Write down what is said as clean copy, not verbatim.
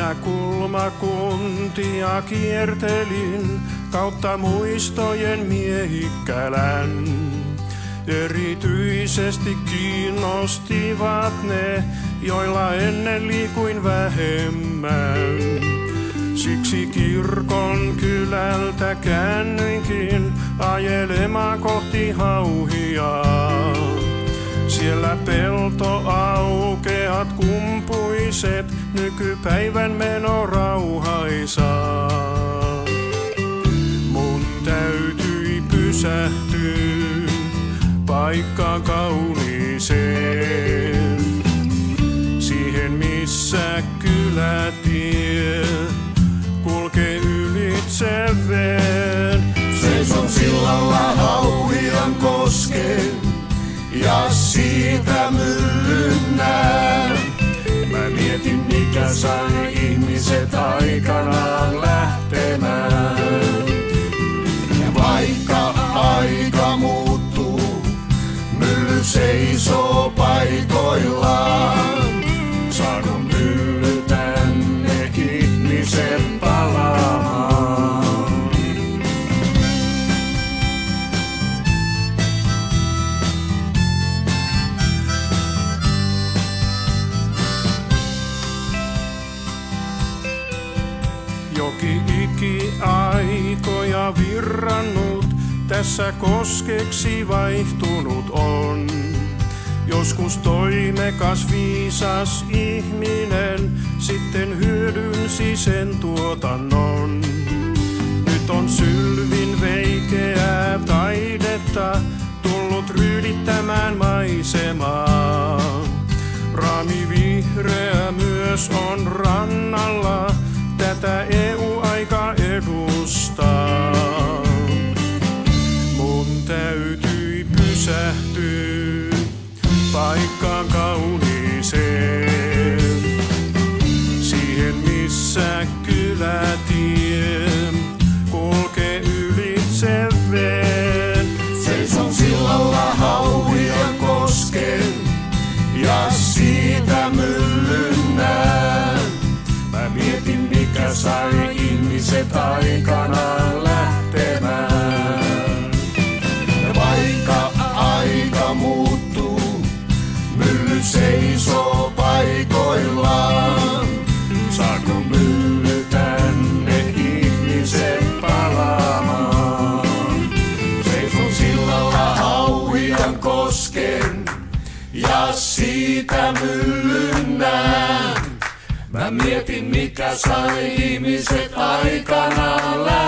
Minä kulmakuntia kiertelin kautta muistojen miehikkälän. Erityisesti kiinnostivat ne, joilla ennen liikuin vähemmän. Siksi kirkon kylältä käännyinkin ajelemaan kohti Hauhiaa. Siellä peltoaukeat kumpuiset, nykypäivän meno rauhaisaa. Mun täytyi pysähtyä paikkaan kauniiseen, siihen missä kylätie kulkee ylitse veen. Seison sillalla Hauhian koskeen ja siitä myllyn näen. Mä mietin mikä sai ihmiset aikanaan lähtemään. Ja vaikka aika muuttuu, mylly seisoo paikoillaan. Saako mylly tänne ihmiset palaamaan? Joki ikiaikoja virrannut, tässä koskeksi vaihtunut on. Joskus toimekas viisas ihminen sitten hyödynsi sen tuotannon. Nyt on sylvin veikeää taidetta tullut ryydittämään maisemaa. Raami vihreä myös on rannalla, tätä EU-aika edustaa. Mun täytyi pysähtyä paikkaan kauniiseen, siihen missä kylätie kulkee ylitse veen. Seison sillalla Hauhian koskeen ja siitä myllyn näen. Mä mietin mikä sai ihmiset aikanaan lähtemään. Ja vaikka aika muuttuu, mylly seisoo paikoillaan. Saako mylly tänne ihmiset palaamaan? Seison sillalla Hauhian koskeen ja siitä myllyn näen. Mä mietin mikä sai ihmiset aikanaan lähtemään.